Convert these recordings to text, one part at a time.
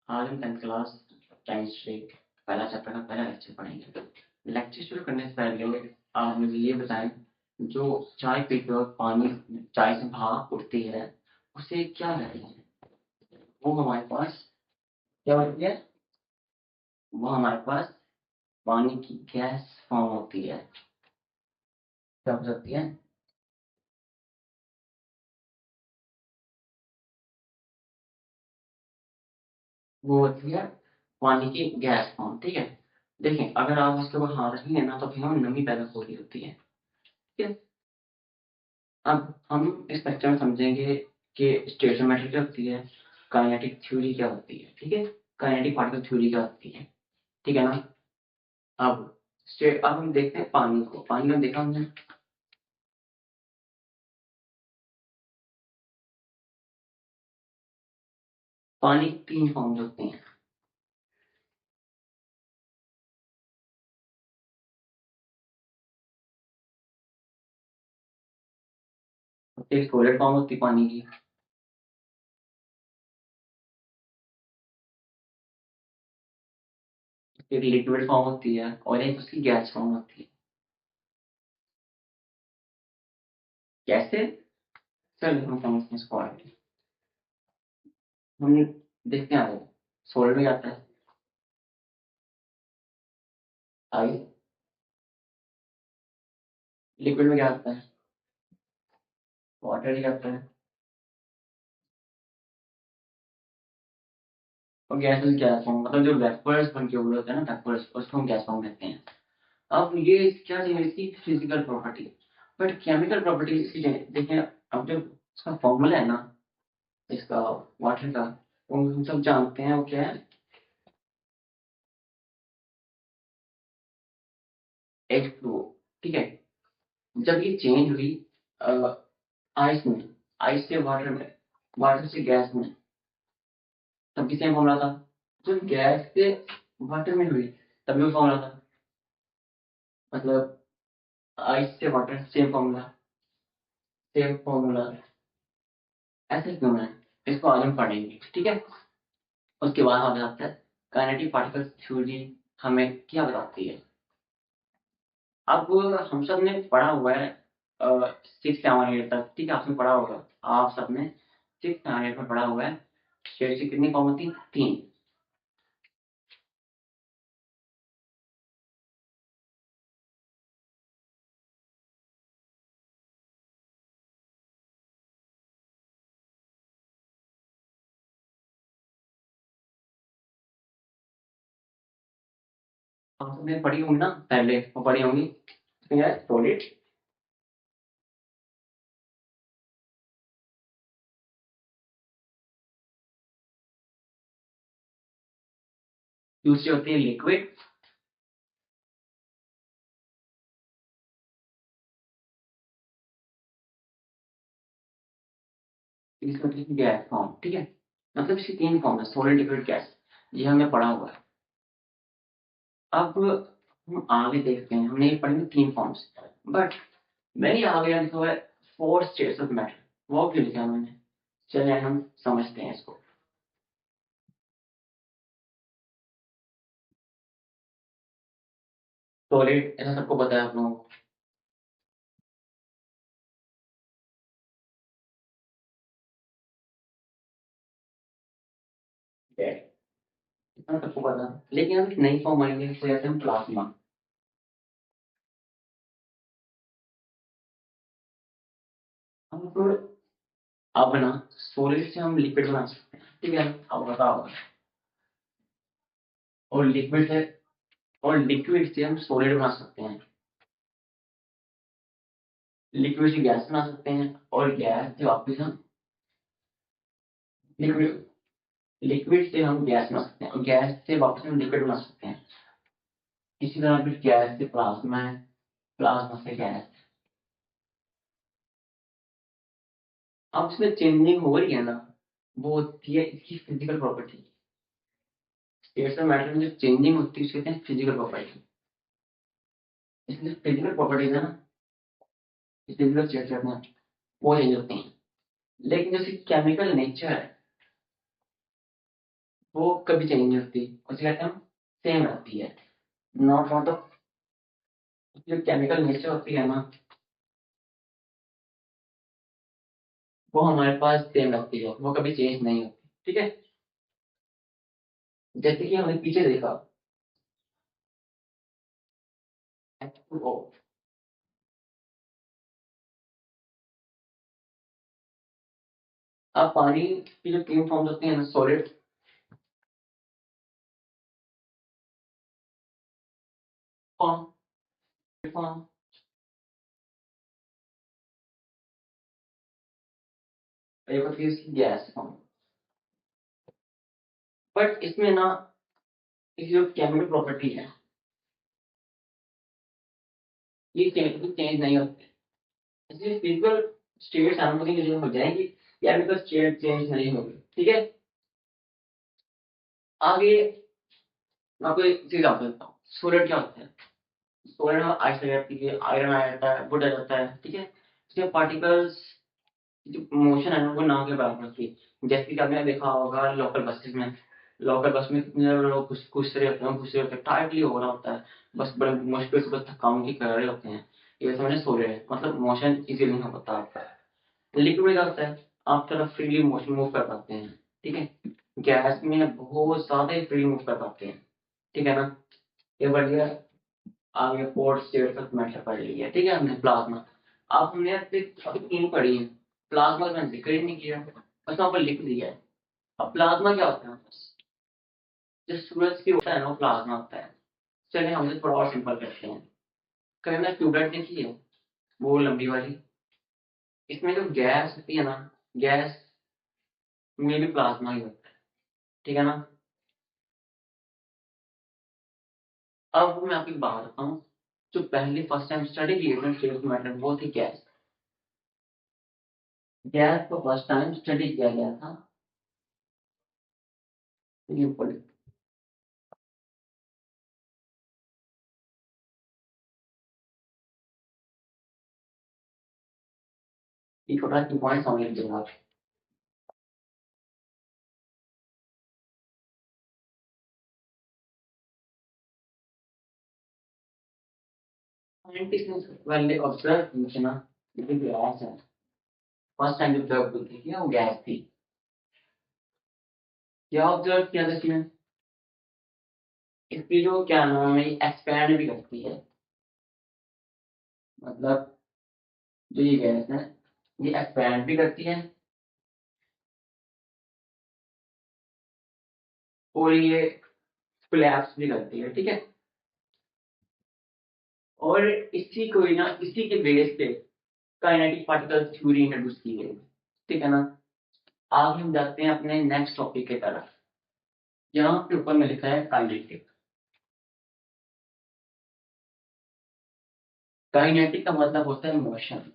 आज हम 10th class chemistry पहला चैप्टर का पहला लेक्चर पढ़ेंगे। लेक्चर शुरू करने से पहले आप मुझे ये बताएं, जो चाय पीते वक्त पानी चाय से भाप उठती है उसे क्या कहते हैं? वो हमारे पास क्या होती है? वो हमारे पास पानी की गैस फॉर्म होती है। क्या हो सकती है? वो होती है पानी की गैस फॉर्म। ठीक है, देखें अगर आप उसके ऊपर हाथ रखेंगे ना तो फिर हम नमी पैदा हो रही होती है। ठीक है, अब हम इस लेक्चर में समझेंगे कि स्टेशनमेट्री क्या होती है, काइनेटिक थ्योरी क्या होती है। ठीक है, काइनेटिक पार्टिकल थ्योरी क्या होती है। ठीक है ना। अब अब हम देखते हैं पानी को। पानी में देखा हमने, पानी की तीन फॉर्म्स होते हैं। एक सॉलिड फॉर्म होती है पानी की, एक लिक्विड फॉर्म होती है और एक उसकी गैस फॉर्म होती है। कैसे? चलो हम समझते हैं इसको आगे। हम देखते हैं आगे। सॉलिड में आता है आगे, लिक्विड में क्या आता है? वाटर ही आता है। और गैसेस गैस फॉर्म मतलब जो वेपर्स बन के उड़े होते हैं ना, वेपर्स, उसको हम गैस फॉर्म कहते हैं। अब ये क्या चाहिए इसकी physical property, but chemical property इसकी चाहिए। देखिए, अब जो इसका फॉर्मूला है ना, इसका वाटर का, वो हम सब जानते हैं। वो क्या है? H2O। ठीक है, जब ये चेंज हुई आइस में, आइस से वाटर में, वाटर से गैस में, तब भी सेम फॉर्मूला था। जब गैस से वाटर में हुई तब भी फॉर्मूला था। मतलब आइस से water same formula, same formula. ऐसे क्यों है? इसको आज हम पढ़ेंगे। ठीक है, उसके बाद हमें आता है काइनेटिक पार्टिकल थ्योरी हमें क्या बताती है। अब हम सब ने पढ़ा हुआ है 6 7 8 तक। ठीक है, आपने पढ़ा होगा, आप सबने 6 7 8 में पढ़ा हुआ है। शेर से कितनी कॉमन थी? तीन। आप सबने पढ़ी होंगी ना, पहले वो पढ़ी होंगी। सॉलिड, दूसरी होती है लिक्विड, तीसरी होती है गैस फॉर्म। ठीक है, मतलब इसकी तीन फॉर्म है, सॉलिड लिक्विड गैस। ये हमने पढ़ा हुआ है। अब हम आगे देखते हैं, हमने ये पढ़े हैं तीन फॉर्म्स, बट मैंने आगे लिखा हुआ है 4 स्टेट्स ऑफ मैटर। वो क्यों लिखा है मैंने? चलिए हम समझते हैं इसको। सॉलिड ऐसा सबको पता है आप लोगों को। Dead, इतना सबको पता है। लेकिन अब एक नई फॉर्म आई है, जिसे कहते हैं प्लाज्मा। अब अब ना सॉलिड से हम लिक्विड बना सकते हैं। ठीक है, अब बताओ। और लिक्विड से, और लिक्विड से हम सॉलिड बना सकते हैं। लिक्विड से गैस बना सकते हैं, और गैस से वापस हम लिक्विड, लिक्विड से हम गैस बना सकते हैं, और गैस से वापस हम लिक्विड बना सकते हैं। इसी तरह फिर गैस से प्लाज्मा है, प्लाज्मा से गैस। अब इसमें चेंजिंग हो रही है ना, वो होती है इसकी physical property. States of matter में जो चेंजिंग होती है उसे कहते हैं फिजिकल प्रॉपर्टी। इसलिए फिजिकल प्रॉपर्टीज है ना, फिजिकल स्टेट्स कहते हैं, वो चेंज होती हैं। लेकिन जैसे केमिकल नेचर है, वो कभी चेंज नहीं होती, उसे कहते हैं सेम रहती है। नॉट मतलब जो केमिकल नेचर होती है ना, वो हमारे पास सेम रहती है, वो कभी चेंज नहीं होती। ठीक है, जैसे कि हमने पीछे देखा H2O, अब पानी की जो तीन फॉर्म्स होती हैं ना, सॉलिड फॉर्म, फॉर्म, एक होती है इसकी गैस फॉर्म। बट इसमें ना इसकी जो केमिकल प्रॉपर्टी है, ये केमिकल चेंज नहीं होते, इसलिए फिजिकल स्टेट्स हार्मोनी जो हो जाएंगी, केमिकल स्टेट चेंज नहीं होगी। ठीक है, आगे मैं आपको एक चीज बता देता हूँ, सोलर क्या होता है। सोलर में आइस लग जाती है, आयरन आ जाता है, वुड आ जाता है। ठीक है, इसके पार्टिकल्स जो मोशन है ना, वो ना के बराबर होती है। जैसे कि आपने देखा होगा लोकल बसेस में, लोकल बस में कितने सारे लोग घुस रहे होते हैं, घुस रहे होते हैं, टाइटली हो रहा होता है, बस बड़े मुश्किल से बस धक्का मुक्की कर रहे होते हैं। ये समझे सो रहे हैं, मतलब मोशन इजीली नहीं हो पाता आपका। लिक्विड में क्या होता है, आप थोड़ा फ्रीली मोशन मूव कर पाते हैं। ठीक है, गैस में बहुत ज्यादा ही फ्री मूव कर पाते हैं। ठीक है ना, ये बढ़िया। आगे फोर्थ स्टेट तक मैटर पढ़ लिया। ठीक है, हमने प्लाज्मा, अब हमने अभी तीन पढ़ी है। प्लाज्मा का मैंने जिक्र ही नहीं किया, बस वहां पर लिख दिया है। अब प्लाज्मा क्या होता है, बस जो सूरज की होता है ना, वो प्लाज्मा होता है। चलिए हम इसे थोड़ा और सिंपल करते हैं। कभी हमने ट्यूबलाइट देखी है, वो लंबी वाली, इसमें जो गैस होती है ना, गैस में भी प्लाज्मा ही होता है। ठीक है ना, अब मैं आपकी बात बताऊं, जो पहली फर्स्ट टाइम स्टडी की है मैटर, वो थी गैस। गैस को फर्स्ट टाइम स्टडी किया गया था न्यूटन। ये छोटा सा पॉइंट समझ लीजिए आप। 96 वाले ऑब्जर्व किया ना, ये गैस है। फर्स्ट टाइम जब ऑब्जर्व की थी वो गैस थी। क्या ऑब्जर्व किया था इसमें, इसकी जो क्या नाम है, एक्सपैंड भी करती है। मतलब जो ये गैस है, ये एक्सपैंड भी करती है, और ये कोलैप्स भी करती है। ठीक है, और इसी को ही ना, इसी के बेस पे काइनेटिक पार्टिकल थ्योरी इंट्रोड्यूस की गई। ठीक है ना, आगे हम जाते हैं अपने नेक्स्ट टॉपिक की तरफ। यहाँ पे ऊपर में लिखा है काइनेटिक। काइनेटिक का मतलब होता है मोशन।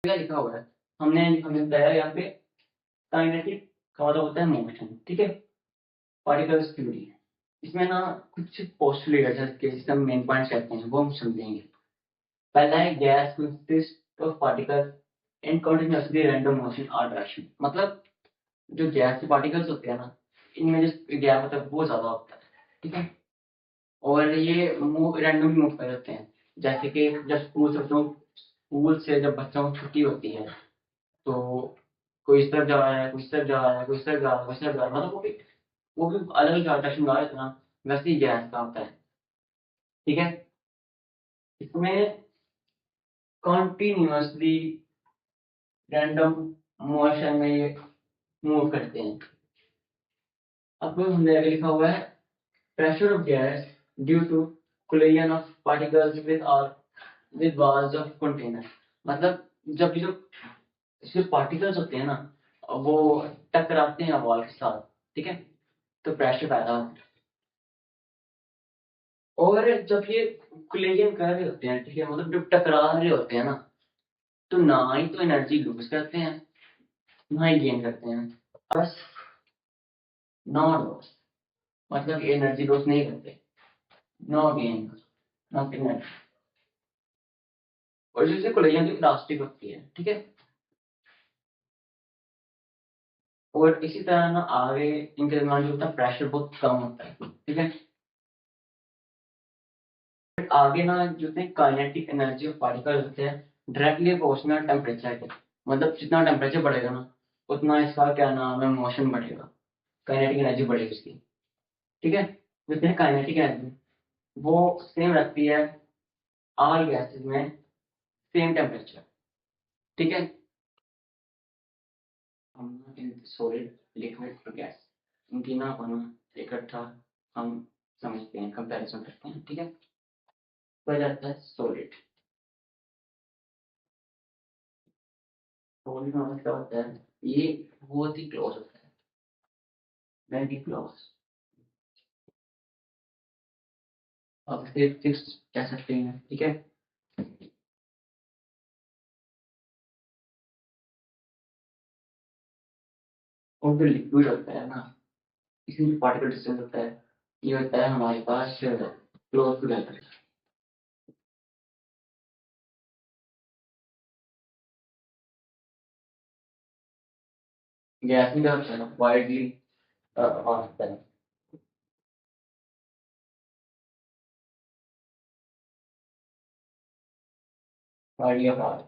क्या लिखा हुआ है, हमने हमने बताया यहाँ पे काइनेटिक का मतलब होता है मोशन। ठीक है, पार्टिकल्स थ्योरी, इसमें ना कुछ पोस्टुलेट है जिसके हम मेन पॉइंट कहते हैं, वो हम समझेंगे। पहला है gas consist of particle in continuously random motion और डायरेक्शन। मतलब जो गैस के पार्टिकल्स होते हैं ना, इनमें जो गैप होता है वो ज्यादा होता है। ठीक है, और ये मूव रैंडमली मूव कर जाते हैं। जैसे कि जब स्कूल से जब बच्चों को छुट्टी होती है, तो कोई इस तरफ जा रहा है, कोई इस तरफ जा रहा है, कोई इस तरफ जा रहा है, कोई इस तरफ जा रहा है, मतलब वो भी अलग अलग डायरेक्शन जा रहा है ना, वैसे ही गैस का होता है। ठीक है, इसमें कॉन्टिन्यूअसली रैंडम मोशन में ये मूव करते हैं। अब हमने आगे लिखा हुआ है pressure of gas due to collision of particles with walls of container। मतलब जब ये जो इसमें पार्टिकल्स होते हैं ना, वो टकराते हैं वॉल के साथ। ठीक है, तो प्रेशर पैदा होता है। और जब ये कोलिजन कर रहे होते हैं, ठीक है, मतलब जब टकरा रहे होते हैं ना, तो ना ही तो एनर्जी लूज करते हैं, ना ही गेन करते हैं, बस नॉट लॉस, मतलब एनर्जी लॉस नहीं करते, नो गेन, नथिंग। और जिससे कोलिजन की प्लास्टिक होती है। ठीक है, और इसी तरह ना आगे इनके दरमियान जो होता है प्रेशर बहुत कम होता है, ठीक है। आगे ना जो होते हैं काइनेटिक एनर्जी ऑफ पार्टिकल होते हैं डायरेक्टली प्रोपोर्शनल टेम्परेचर के, मतलब जितना टेम्परेचर बढ़ेगा ना उतना इसका क्या नाम है मोशन बढ़ेगा, काइनेटिक एनर्जी बढ़ेगी इसकी, ठीक है। जो है काइनेटिक एनर्जी वो सेम रहती है ऑल गैसेस में, सेम टेम्परेचर, ठीक है। हम इन सॉलिड लिक्विड और गैस इन तीनों को ना इकट्ठा हम समझते हैं, कंपैरिजन करते हैं, ठीक है। तो जाता है सॉलिड। सॉलिड में मतलब होता है ये बहुत ही क्लोज होता है, वेरी क्लोज। आप इसे फिक्स कह सकते हैं, ठीक है। और जो लिक्विड होता है ना इसमें जो पार्टिकल डिस्टेंस होता है ये होता है हमारे पास क्लोज टुगेदर। गैस में क्या होता है ना वाइडली होता है, वाइडली अपार्ट,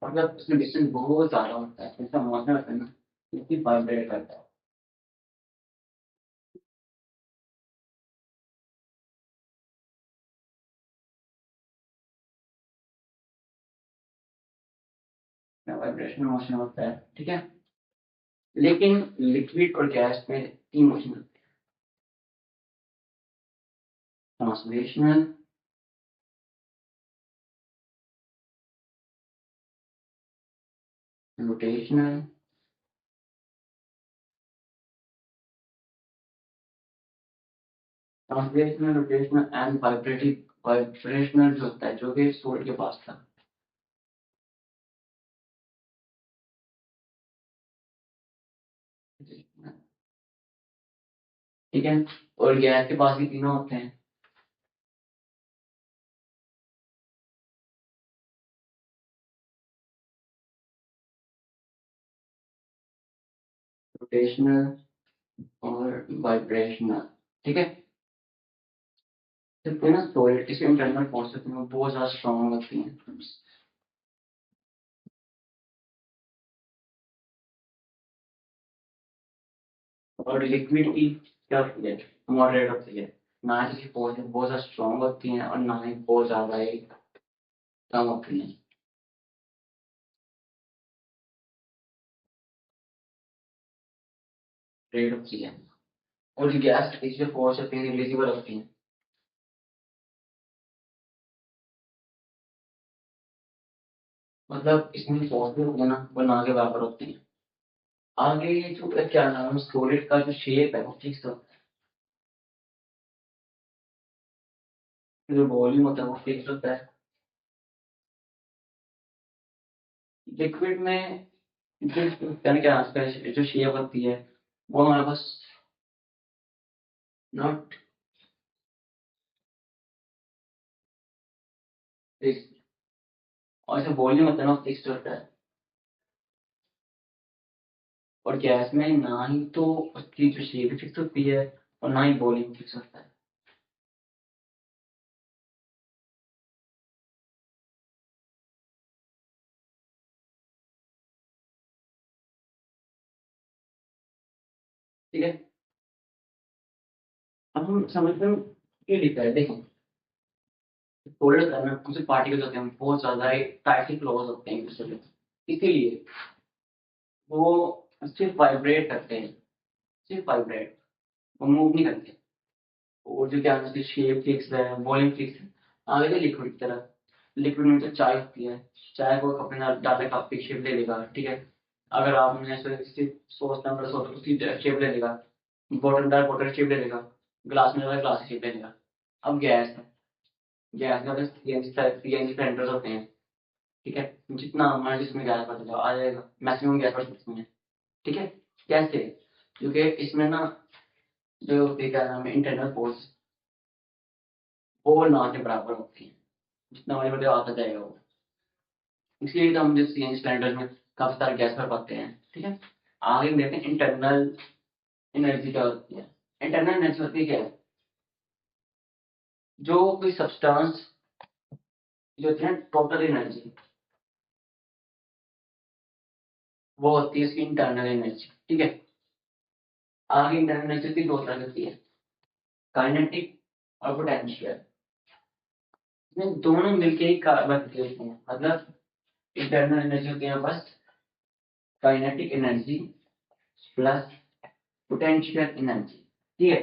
मतलब इसमें डिस्टेंस बहुत ज्यादा होता है, ऐसा मौसम होता है ना इसकी वाइब्रेट करता है, वाइब्रेशन मोशन होता है, ठीक है। लेकिन लिक्विड और गैस में तीन मोशन होते हैं, translational, rotational, translational, rotational and vibrative. Vibrational जो होता है जो कि सोल के पास था, ठीक है। और गैस के पास भी तीनों होते हैं, रोटेशनल और वाइब्रेशनल, ठीक है। जब ना सॉलिड इसके इंटरनल फोर्स होती हैं वो बहुत ज्यादा स्ट्रॉन्ग होती हैं, और लिक्विड की क्या होती है मॉडरेट होती है, ना ही इसकी फोर्स बहुत ज्यादा स्ट्रॉन्ग होती हैं और ना ही बहुत ज्यादा ही कम होती हैं, रेट होती है। और जो गैस इसकी फोर्स होती है रिलीजिबल होती हैं, मतलब इसमें फोर्स भी होती है ना वो ना के बराबर होती है। आगे ये जो क्या नाम है सॉलिड का जो शेप है वो फिक्स होता है, जो वॉल्यूम होता है वो फिक्स होता है। लिक्विड में जो यानी क्या उसका जो शेप होती है वो हमारे पास नॉट फिक्स, और जो वॉल्यूम होता है ना फिक्स होता है। और गैस में ना ही तो उसकी जो शेप फिक्स होती है और ना ही वॉल्यूम फिक्स होता है, ठीक है। अब हम समझते हैं ये लिखा है देखें, सोलर करना कुछ पार्टिकल्स होते हैं बहुत ज्यादा टाइटली क्लोज होते हैं एक दूसरे से, इसीलिए वो सिर्फ वाइब्रेट करते हैं, सिर्फ वाइब्रेट, वो मूव नहीं करते। और जो क्या है उसकी शेप फिक्स है, वॉल्यूम फिक्स है। आगे जो लिक्विड की तरफ, लिक्विड में जो चाय होती है, चाय को अपने साथ डालने का कप शेप ले लेगा, ठीक है। अगर आपने सॉस नंबर सॉस उसकी शेप ले लेगा, बॉटल डाल बॉटल शेप ले लेगा, ग्लास में डाला ग्लास शेप ले लेगा। अब गैस है, गैस का सीएनजी सिलेंडर्स होते हैं, ठीक है। जितना मर्जी इसमें गैस भर जाओ आ जाएगा, मैक्सिमम गैस भर सकते हैं, ठीक है। कैसे? क्योंकि इसमें ना जो क्या नाम है इंटरनल फोर्स वो ना के बराबर होती है, जितना हमारे मतलब आता जाएगा वो, इसलिए तो हम जो सीएनजी सिलेंडर में काफी सारे गैस भर पाते हैं, ठीक है। आगे देखते हैं इंटरनल एनर्जी क्या होती है। इंटरनल एनर्जी होती है क्या है, जो कोई सब्सटेंस जो होती है टोटल एनर्जी, वो होती है उसकी इंटरनल एनर्जी। ठीक है, आगे इंटरनल एनर्जी दो तरह की होती है, काइनेटिक और पोटेंशियल। इसमें दोनों मिलके ही बनती होती हैं। मतलब इंटरनल एनर्जी होती है बस kinetic energy plus potential energy. ठीक है,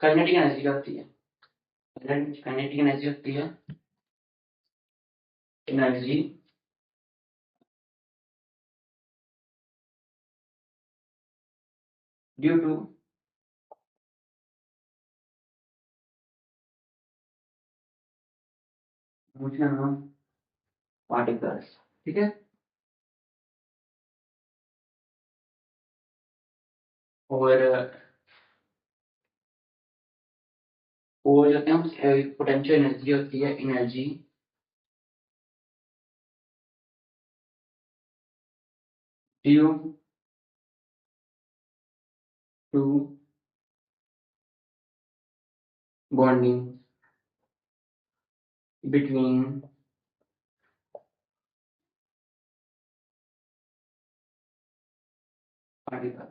काइनेटिक एनर्जी क्या होती है, काइनेटिक एनर्जी होती है energy due to motion of particles. ठीक है, और वो जो होते हैं पोटेंशियल एनर्जी होती है energy due to bonding between particle.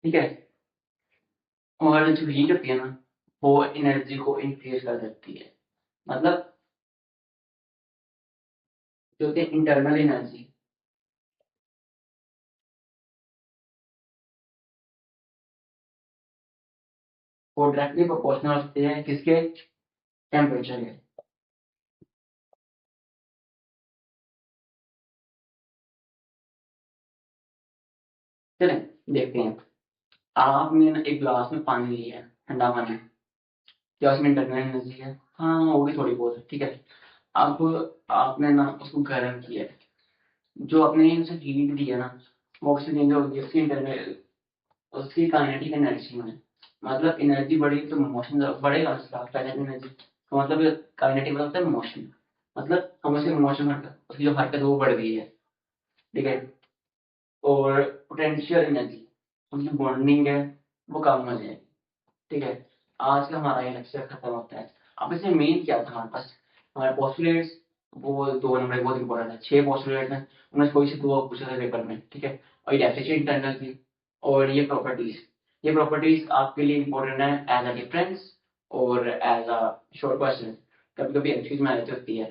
ठीक है, और जो हीट होती है ना, वो एनर्जी को इंक्रीज कर देती है। मतलब जो होती है इंटरनल एनर्जी, वो डायरेक्टली प्रोपोर्शनल होती है किसके, टेम्परेचर के। चलें देखते हैं, आपने ना एक गिलास में पानी लिया है, ठंडा पानी, क्या उसमें इंटरनल एनर्जी है? हाँ होगी थोड़ी बहुत। ठीक है, अब आपने ना उसको गर्म किया है, जो आपने उसे हीट दी है ना, वो ऑक्सीजन जो होगी उसकी इंटरनल, उसकी काइनेटिक एनर्जी में। मतलब एनर्जी बढ़ेगी तो मोशन बढ़ेगा उसका, काइनेटिक एनर्जी। तो मतलब काइनेटिक मतलब होता है मोशन, मतलब हम उसकी मोशन हरकत, उसकी जो हरकत है वो बढ़ गई है। ठीक है, और पोटेंशियल एनर्जी, उनकी बॉन्डिंग है वो कम हो जाएगी। ठीक है, आज का हमारा ये लेक्चर खत्म होता है। अब इसमें मेन क्या था हमारे पास, हमारे पोस्टुलेट्स, वो दो नंबर बहुत इंपॉर्टेंट है, 6 पोस्टुलेट्स हैं, उनमें कोई से दो पूछे थे पेपर में। ठीक है, और ये डेफिनेशन इंटरनल थी, और ये प्रॉपर्टीज आपके लिए इंपॉर्टेंट है एज अ डिफरेंस और एज अ शॉर्ट क्वेश्चन, कभी कभी एमसीक्यूज में आ जाती होती है।